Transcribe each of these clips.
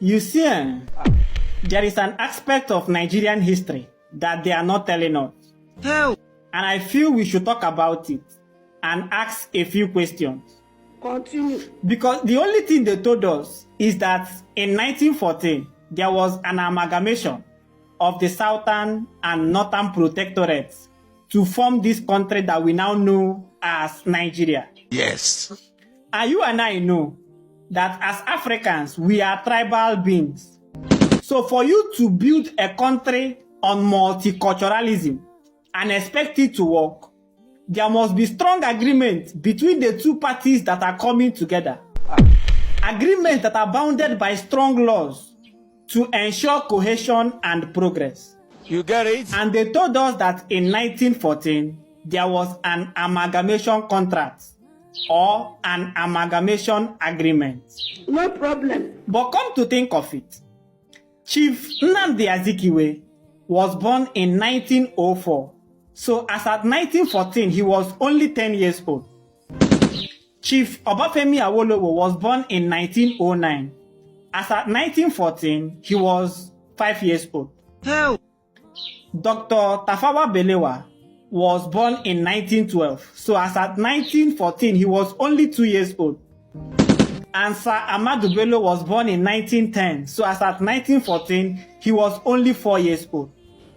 You see, there is an aspect of Nigerian history that they are not telling us. Hell. And I feel we should talk about it and ask a few questions. Continue. Because the only thing they told us is that in 1914, there was an amalgamation of the southern and northern protectorates to form this country that we now know as Nigeria. Yes. And you and I know that as Africans, we are tribal beings. So for you to build a country on multiculturalism and expect it to work, there must be strong agreement between the two parties that are coming together. Agreements that are bounded by strong laws to ensure cohesion and progress. You get it? And they told us that in 1914, there was an amalgamation contract or an amalgamation agreement. No problem. But come to think of it, Chief Nnamdi Azikiwe was born in 1904. So as at 1914, he was only 10 years old. Chief Obafemi Awolowo was born in 1909. As at 1914, he was 5 years old. Hell. Dr. Tafawa Balewa was born in 1912. So as at 1914, he was only 2 years old. And Sir Ahmadu Bello was born in 1910. So as at 1914, he was only 4 years old.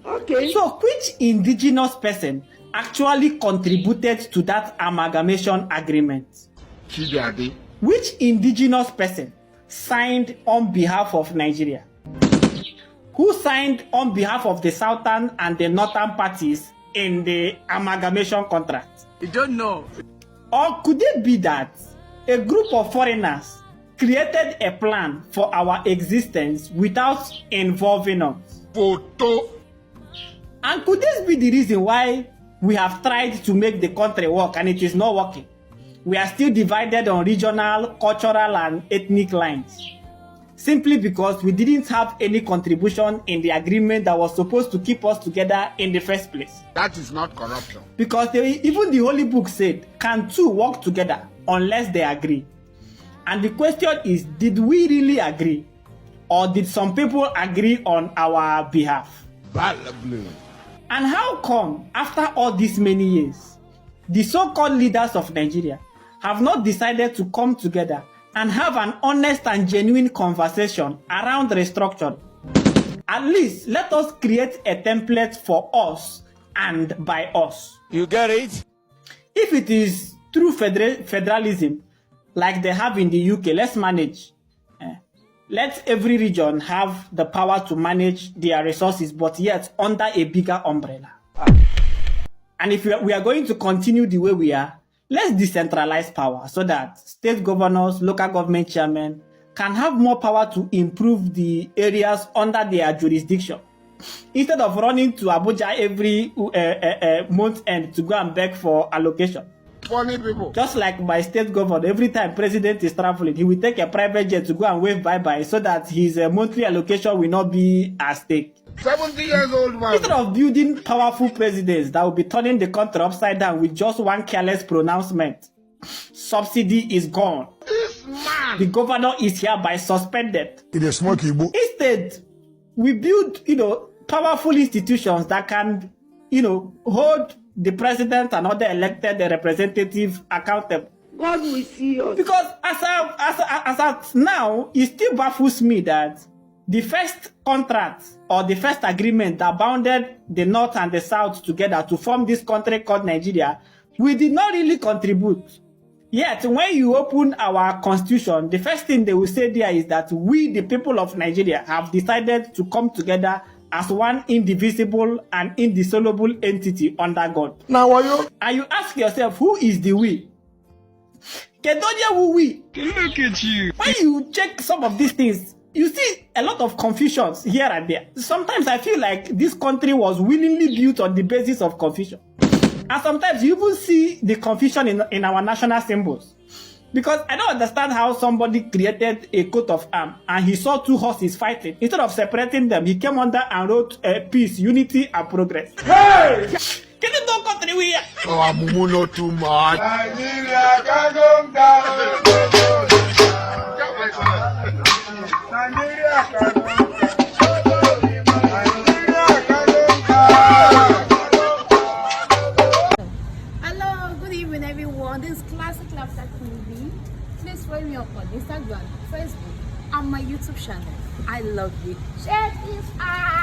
Okay. So which indigenous person actually contributed to that amalgamation agreement? Chidiade. Which indigenous person signed on behalf of Nigeria? Who signed on behalf of the southern and the northern parties in the amalgamation contract? You don't know. Or could it be that a group of foreigners created a plan for our existence without involving us? Photo. And could this be the reason why we have tried to make the country work and it is not working? We are still divided on regional, cultural, and ethnic lines. Simply because we didn't have any contribution in the agreement that was supposed to keep us together in the first place. That is not corruption. Because even the Holy Book said, can two work together unless they agree? And the question is, did we really agree? Or did some people agree on our behalf? And how come, after all these many years, the so-called leaders of Nigeria have not decided to come together and have an honest and genuine conversation around restructuring? At least let us create a template for us and by us. You get it? If it is true federalism, like they have in the UK, let's manage. Let every region have the power to manage their resources, but yet under a bigger umbrella. And if we are going to continue the way we are, let's decentralize power so that state governors, local government chairmen can have more power to improve the areas under their jurisdiction. Instead of running to Abuja every month end to go and beg for allocation. Funny people. Just like my state governor, every time president is traveling, he will take a private jet to go and wave bye-bye so that his monthly allocation will not be at stake. 70 years old man. Instead of building powerful presidents that will be turning the country upside down with just one careless pronouncement, subsidy is gone. This man. The governor is hereby suspended. It is smoky. Instead, we build, powerful institutions that can, hold the president and other elected representatives accountable. God will see us. Because as of now, it still baffles me that the first contract or the first agreement that bounded the North and the South together to form this country called Nigeria, we did not really contribute. Yet, when you open our constitution, the first thing they will say there is that we, the people of Nigeria, have decided to come together as one indivisible and indissoluble entity under God. Now, are you? And you ask yourself, who is the we? Kedonia who we? Look at you. When you check some of these things, you see a lot of confusions here and there. Sometimes I feel like this country was willingly built on the basis of confusion. And sometimes you even see the confusion in our national symbols. Because I don't understand how somebody created a coat of arms and he saw two horses fighting. Instead of separating them, he came under and wrote peace, unity, and progress. Hey! Can you don't country we are? Oh, I'm not too much. Nigeria, Nigeria Kanonka. Hello, good evening everyone. This is Classic Laughter TV. Please follow me up on Instagram, Facebook, and my YouTube channel. I love you. Check this out.